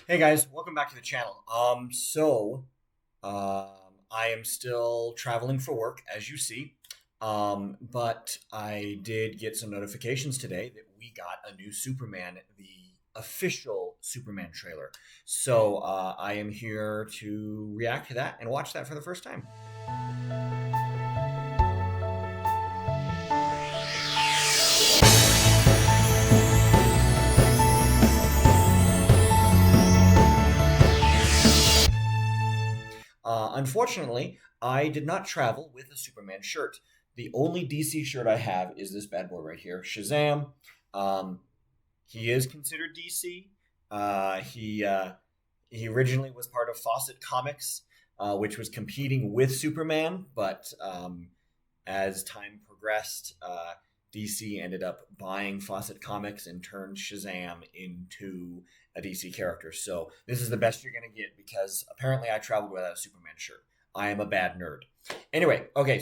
Hey guys, welcome back to the channel. I am still traveling for work, as you see. But I did get some notifications today that we got a new Superman, the official Superman trailer. I am here to react to that and watch that for the first time. Unfortunately, I did not travel with a Superman shirt. The only DC shirt I have is this bad boy right here, Shazam. Um, he is considered DC. He originally was part of Fawcett Comics, which was competing with Superman, but as time progressed, DC ended up buying Fawcett Comics and turned Shazam into a DC character. So this is the best you're going to get because apparently I traveled without a Superman shirt. I am a bad nerd. Anyway, okay,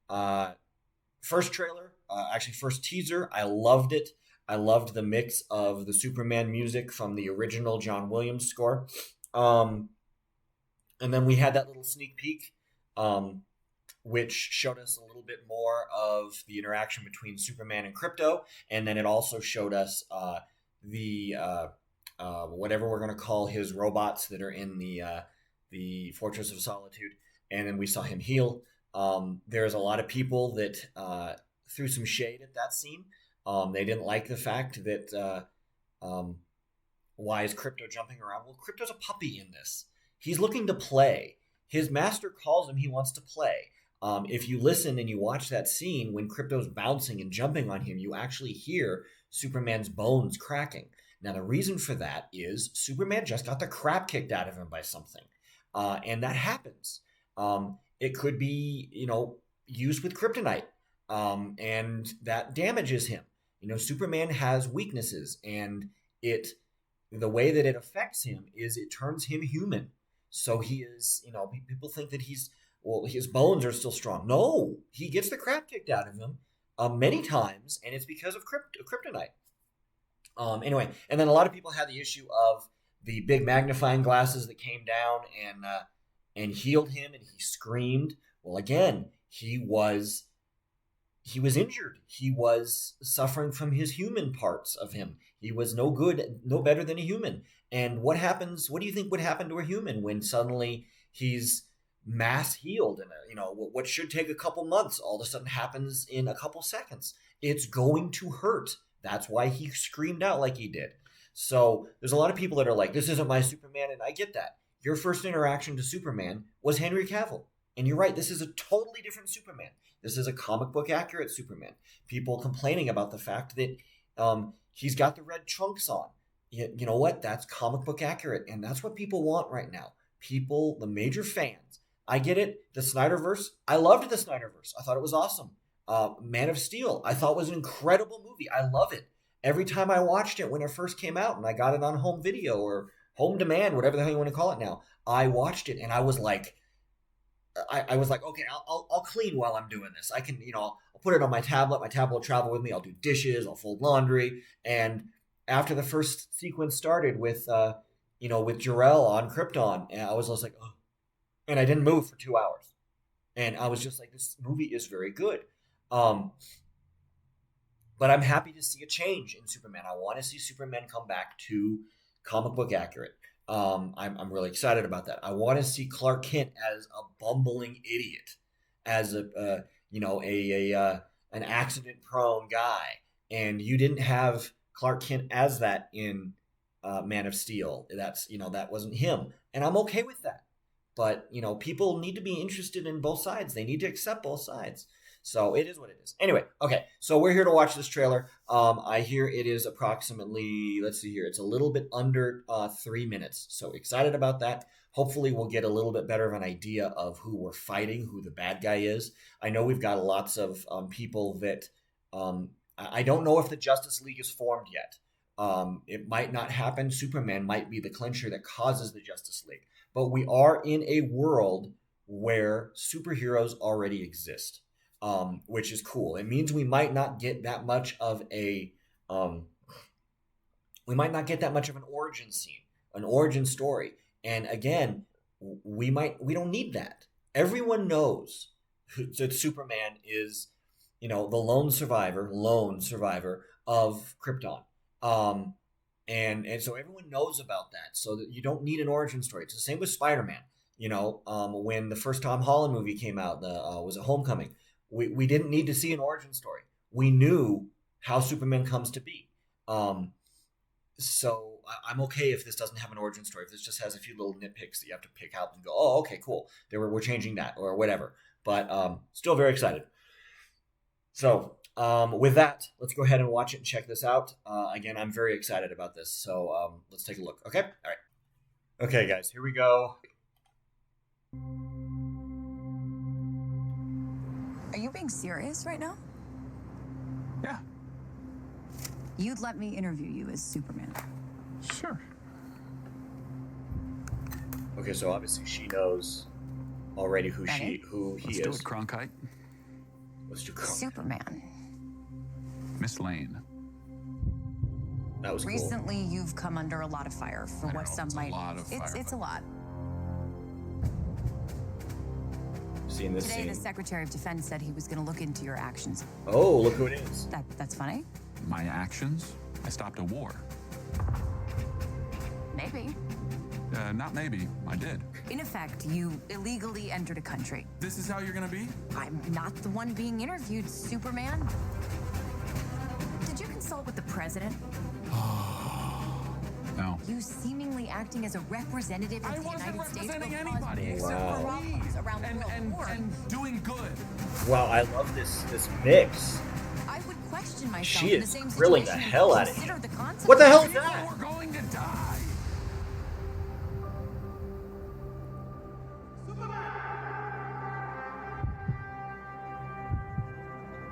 uh, first trailer, actually first teaser, I loved it. I loved the mix of the Superman music from the original John Williams score. Um, and then we had that little sneak peek, um, which showed us a little bit more of the interaction between Superman and Krypto. And then it also showed us the whatever we're going to call his robots that are in the Fortress of Solitude. And then we saw him heal. There's a lot of people that threw some shade at that scene. They didn't like the fact that why is Krypto jumping around? Well, Krypto's a puppy in this. He's looking to play. His master calls him. He wants to play. If you listen and you watch that scene when Krypto's bouncing and jumping on him, you actually hear Superman's bones cracking. Now, the reason for that is Superman just got the crap kicked out of him by something. And that happens. It could be, used with kryptonite, and that damages him. Superman has weaknesses, and it the way that it affects him is it turns him human. So he is, people think that his bones are still strong. No, he gets the crap kicked out of him many times, and it's because of kryptonite. Anyway, and then a lot of people had the issue of the big magnifying glasses that came down and healed him, and he screamed. Well, again, he was injured. He was suffering from his human parts of him. He was no good, no better than a human. And what happens? What do you think would happen to a human when suddenly he's mass healed? And what should take a couple months all of a sudden happens in a couple seconds. It's going to hurt. That's why he screamed out like he did. So there's a lot of people that are like, "This isn't my Superman," and I get that. Your first interaction to Superman was Henry Cavill, and you're right. This is a totally different Superman. This is a comic book accurate Superman. People complaining about the fact that he's got the red trunks on. You know what? That's comic book accurate, and that's what people want right now. People, the major fans. I get it. The Snyderverse. I loved the Snyderverse. I thought it was awesome. Man of Steel. I thought was an incredible movie. I love it. Every time I watched it when it first came out, and I got it on home video or home demand, whatever the hell you want to call it now, I watched it and I was like, okay, I'll clean while I'm doing this. I can, I'll put it on my tablet. My tablet will travel with me. I'll do dishes. I'll fold laundry. And after the first sequence started with Jor-El on Krypton, and I was just like, oh, and I didn't move for 2 hours. And I was just like, this movie is very good. Um, but I'm happy to see a change in Superman. I want to see Superman come back to comic book accurate. I'm really excited about that. I want to see Clark Kent as a bumbling idiot, as an accident prone guy, and you didn't have Clark Kent as that in Man of Steel. That wasn't him, and I'm okay with that. But people need to be interested in both sides. They need to accept both sides. So it is what it is. Anyway, okay. So we're here to watch this trailer. I hear it is approximately, let's see here, it's a little bit under 3 minutes. So excited about that. Hopefully we'll get a little bit better of an idea of who we're fighting, who the bad guy is. I know we've got lots of people that I don't know if the Justice League is formed yet. It might not happen. Superman might be the clincher that causes the Justice League. But we are in a world where superheroes already exist, which is cool. It means we might not get that much of a we might not get that much of an origin scene, an origin story. And again, we don't need that. Everyone knows that Superman is, the lone survivor of Krypton. Um, and so everyone knows about that. So that you don't need an origin story. It's the same with Spider-Man. When the first Tom Holland movie came out, was it Homecoming? We didn't need to see an origin story. We knew how Superman comes to be. So I'm okay if this doesn't have an origin story. If this just has a few little nitpicks that you have to pick out and go, oh, okay, cool. We're changing that or whatever. But still very excited. So with that, let's go ahead and watch it and check this out. Again, I'm very excited about this. So let's take a look. Okay? All right. Okay, guys, here we go. Are you being serious right now? Yeah, You'd let me interview you as Superman. sure. Okay, so obviously she knows already who he Let's is. do it, Cronkite. Let's do Cronkite. Superman. Miss Lane. That was cool. Recently, you've come under a lot of fire for I what know, some it's a might. lot of fire, It's but- a lot. Seeing this Today, the scene. Secretary of Defense said he was going to look into your actions. Oh, look who it is. That's funny. My actions? I stopped a war. Maybe. Not maybe. I did. In effect, you illegally entered a country. This is how you're gonna be? I'm not the one being interviewed, Superman. Did you consult with the president? No. You seemingly acting as a representative of I the wasn't United States representing will anybody cause except Wow. for problems me. around the world. And doing good. Wow, I love this mix. I would question myself She in the is same grilling the situation and hell out of consider him. the consequences. What the hell is People that? were going to die.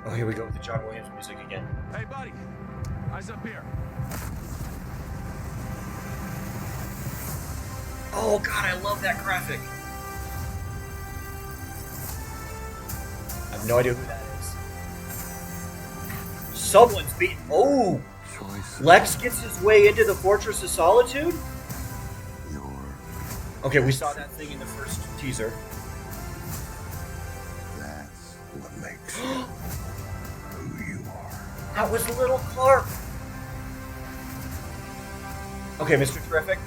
Oh, here we go with the John Williams music again. Hey, buddy. Eyes up here. Oh god, I love that graphic. I have no idea who that is. Someone's beaten. Oh, Choice. Lex gets his way into the Fortress of Solitude? Your Okay, we saw that thing in the first teaser. that's what makes you who you are. That was Little Clark. Okay, Mr. Terrific.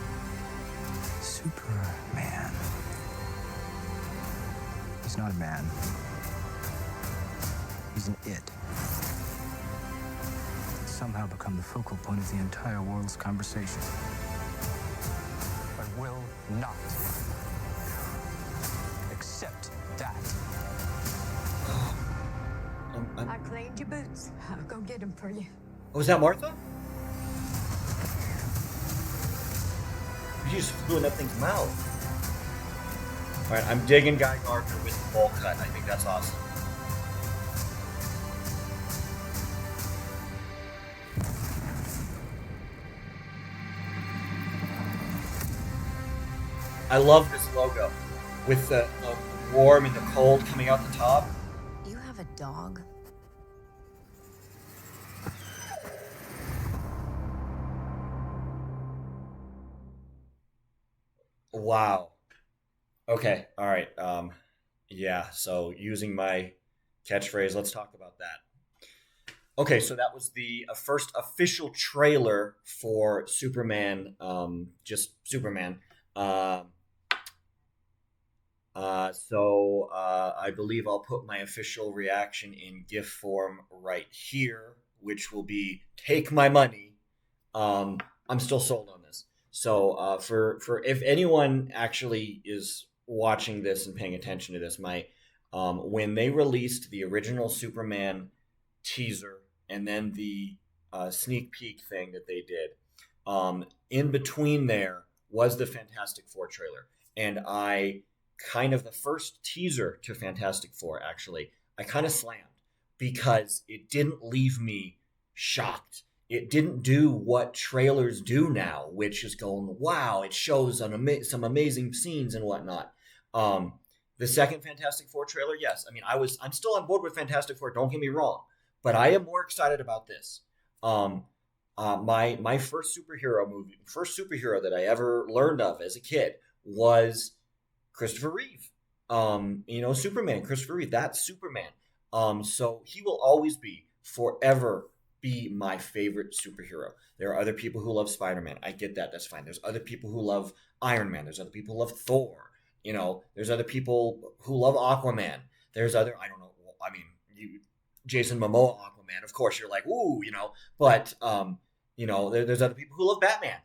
Superman. He's not a man. He's an it. He's somehow become the focal point of the entire world's conversation. I will not accept that. I cleaned your boots. I'll go get them for you. Oh, was that Martha? She just flew in that thing's mouth. Alright, I'm digging Guy Gardner with the bowl cut. I think that's awesome. I love this logo with the warm and the cold coming out the top. You have a dog? Wow. Okay. All right. Yeah. So using my catchphrase, let's talk about that. Okay. So that was the first official trailer for Superman. Just Superman. I believe I'll put my official reaction in GIF form right here, which will be take my money. I'm still sold on this. So for if anyone actually is watching this and paying attention to this, when they released the original Superman teaser and then the sneak peek thing that they did, in between there was the Fantastic Four trailer, and I kind of the first teaser to Fantastic Four actually I kind of slammed because it didn't leave me shocked. It didn't do what trailers do now, which is going, wow, it shows some amazing scenes and whatnot. The second Fantastic Four trailer, yes. I mean, I'm still on board with Fantastic Four, don't get me wrong. But I am more excited about this. My first superhero that I ever learned of as a kid was Christopher Reeve. Superman, Christopher Reeve, that's Superman. So he will always be, forever be my favorite superhero. There are other people who love Spider-Man. I get that. That's fine. There's other people who love Iron Man. There's other people who love Thor. There's other people who love Aquaman. There's other, I don't know. I mean, Jason Momoa Aquaman, of course, you're like, ooh, but, there's other people who love Batman,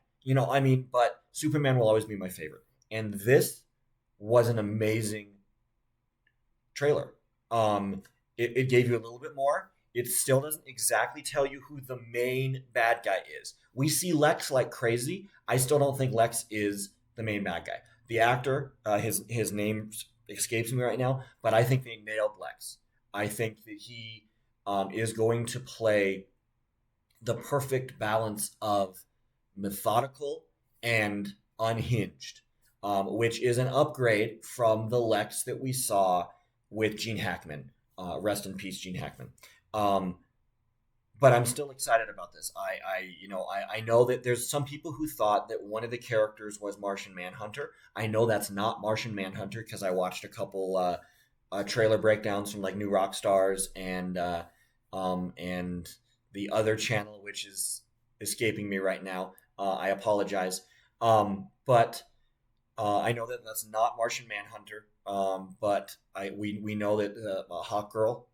but Superman will always be my favorite. And this was an amazing trailer. It gave you a little bit more. It still doesn't exactly tell you who the main bad guy is. We see Lex like crazy. I still don't think Lex is the main bad guy. The actor, his name escapes me right now, but I think they nailed Lex. I think that he is going to play the perfect balance of methodical and unhinged, which is an upgrade from the Lex that we saw with Gene Hackman. Rest in peace, Gene Hackman. But I'm still excited about this. I know that there's some people who thought that one of the characters was Martian Manhunter. I know that's not Martian Manhunter because I watched a couple trailer breakdowns from like New Rock Stars and the other channel, which is escaping me right now. I apologize. But I know that that's not Martian Manhunter. But we know that Hawkgirl.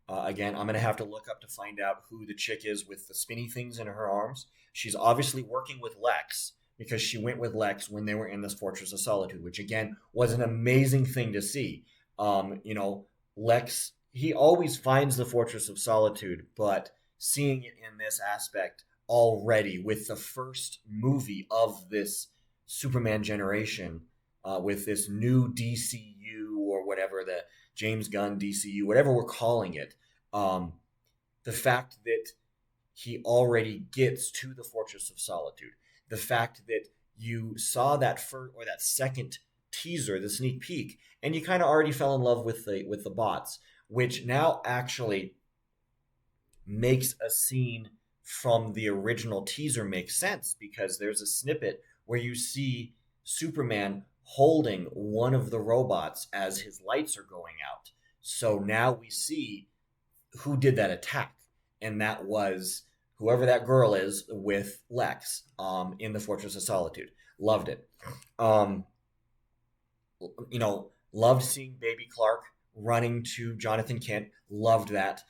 Again, I'm going to have to look up to find out who the chick is with the spinny things in her arms. She's obviously working with Lex because she went with Lex when they were in this Fortress of Solitude, which again was an amazing thing to see. Lex, he always finds the Fortress of Solitude, but seeing it in this aspect already with the first movie of this Superman generation, with this new DCU or whatever, the James Gunn DCU, whatever we're calling it, the fact that he already gets to the Fortress of Solitude, the fact that you saw that first or that second teaser, the sneak peek, and you kind of already fell in love with the bots, which now actually makes a scene from the original teaser make sense, because there's a snippet where you see Superman holding one of the robots as his lights are going out. So now we see who did that attack, and that was whoever that girl is with Lex in the Fortress of Solitude. Loved it. Loved seeing Baby Clark running to Jonathan Kent. Loved that.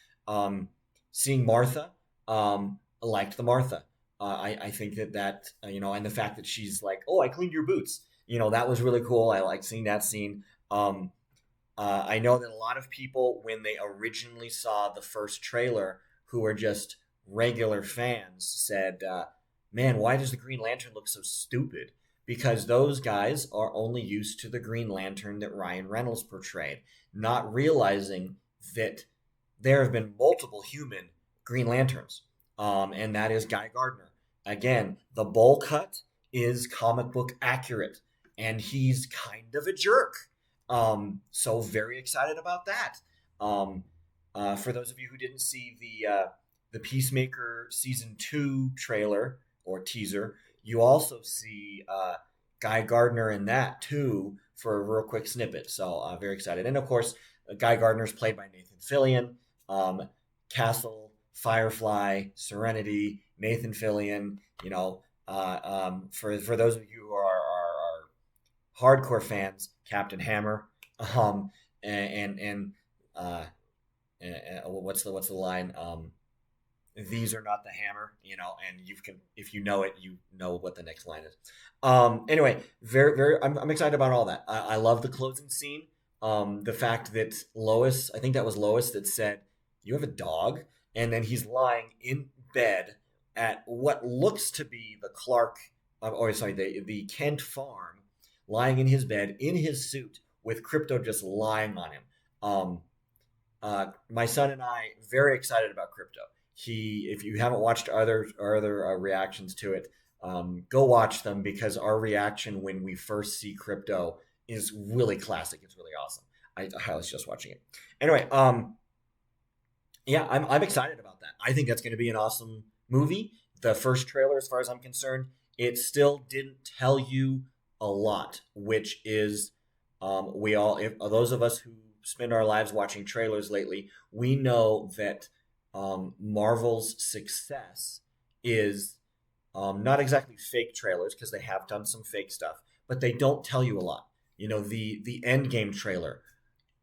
Seeing Martha, liked the Martha. I think that and the fact that she's like, oh, I cleaned your boots. That was really cool. I like seeing that scene. I know that a lot of people, when they originally saw the first trailer, who were just regular fans, said, man, why does the Green Lantern look so stupid? Because those guys are only used to the Green Lantern that Ryan Reynolds portrayed, not realizing that there have been multiple human Green Lanterns, and that is Guy Gardner. Again, the bowl cut is comic book accurate, and he's kind of a jerk. So very excited about that. For those of you who didn't see the Peacemaker season 2 trailer or teaser, you also see Guy Gardner in that too for a real quick snippet. So very excited. And of course, Guy Gardner is played by Nathan Fillion. Castle, Firefly, Serenity, Nathan Fillion. For those of you who are hardcore fans, Captain Hammer, and what's the line? These are not the hammer, and if you know it, you know what the next line is. Anyway, I'm excited about all that. I love the closing scene. The fact that Lois, I think that was Lois that said, "You have a dog," and then he's lying in bed at what looks to be the the Kent farm, lying in his bed in his suit with Krypto just lying on him. My son and I very excited about Krypto. If you haven't watched our other reactions to it, go watch them, because our reaction when we first see Krypto is really classic. It's really awesome. I was just watching it. Anyway, yeah, I'm excited about that. I think that's going to be an awesome movie, the first trailer, as far as I'm concerned, it still didn't tell you a lot, which is if those of us who spend our lives watching trailers lately, we know that Marvel's success is not exactly fake trailers, because they have done some fake stuff, but they don't tell you a lot. The Endgame trailer,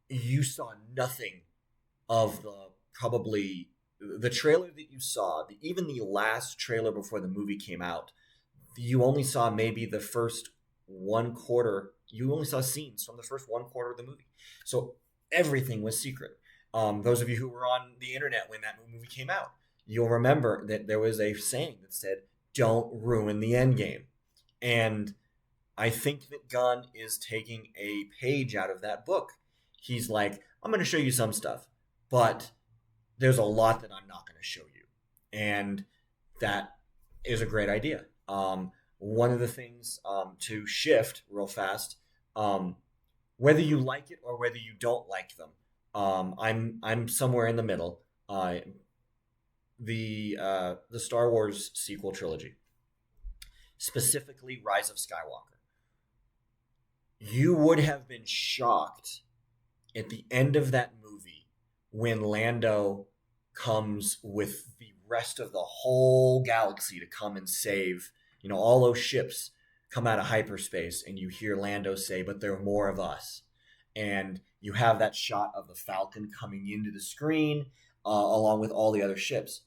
you saw nothing of the trailer that you saw, even the last trailer before the movie came out. You only saw maybe the first one quarter. You only saw scenes from the first one quarter of the movie. So everything was secret. Those of you who were on the internet when that movie came out, you'll remember that there was a saying that said, "Don't ruin the end game." And I think that Gunn is taking a page out of that book. He's like, I'm going to show you some stuff, but there's a lot that I'm not going to show you. And that is a great idea. One of the things to shift real fast, whether you like it or whether you don't like them, I'm somewhere in the middle. The Star Wars sequel trilogy, specifically Rise of Skywalker. You would have been shocked at the end of that movie when Lando comes with the rest of the whole galaxy to come and save, all those ships come out of hyperspace, and you hear Lando say, "But there are more of us." And you have that shot of the Falcon coming into the screen along with all the other ships.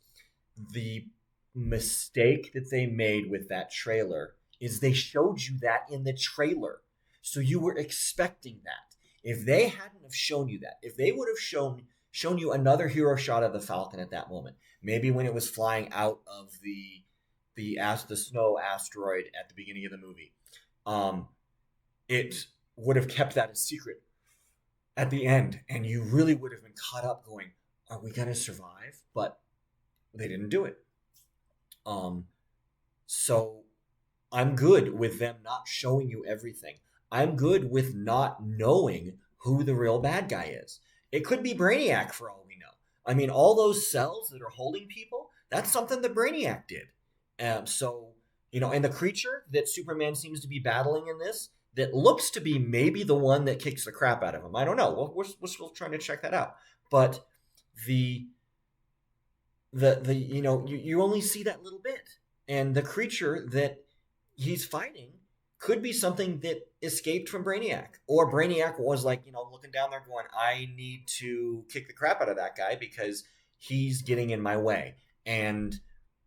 The mistake that they made with that trailer is they showed you that in the trailer. So you were expecting that. If they hadn't have shown you that, if they would have shown you another hero shot of the Falcon at that moment, maybe when it was flying out of the snow asteroid at the beginning of the movie, it would have kept that a secret at the end, and you really would have been caught up going, are we going to survive? But they didn't do it. So I'm good with them not showing you everything. I'm good with not knowing who the real bad guy is. It could be Brainiac for all we know. I mean, all those cells that are holding people, that's something that Brainiac did. And the creature that Superman seems to be battling in this, that looks to be maybe the one that kicks the crap out of him. I don't know. We're still trying to check that out. But you only see that little bit. And the creature that he's fighting could be something that escaped from Brainiac. Or Brainiac was like, looking down there going, I need to kick the crap out of that guy because he's getting in my way. And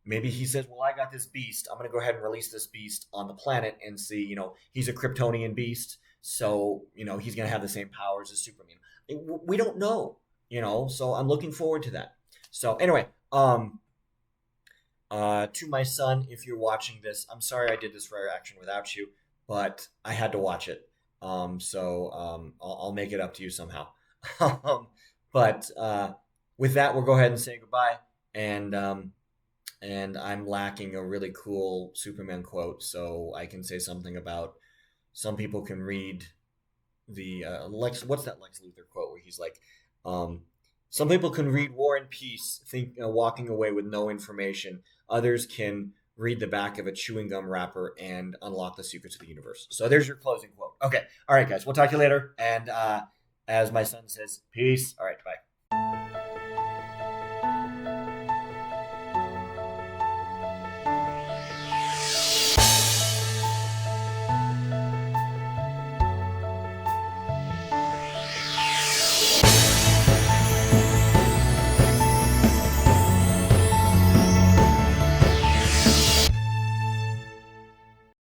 maybe he says, well, I got this beast. I'm going to go ahead and release this beast on the planet and see, he's a Kryptonian beast. So, he's going to have the same powers as Superman. We don't know, so I'm looking forward to that. So anyway, to my son, if you're watching this, I'm sorry I did this reaction without you, but I had to watch it. I'll make it up to you somehow. But with that, we'll go ahead and say goodbye. And I'm lacking a really cool Superman quote, so I can say something about some people can read the what's that Lex Luthor quote where he's like, some people can read War and Peace, walking away with no information. Others can read the back of a chewing gum wrapper and unlock the secrets of the universe. So there's your closing quote. Okay. All right, guys. We'll talk to you later. And as my son says, peace. All right. Bye.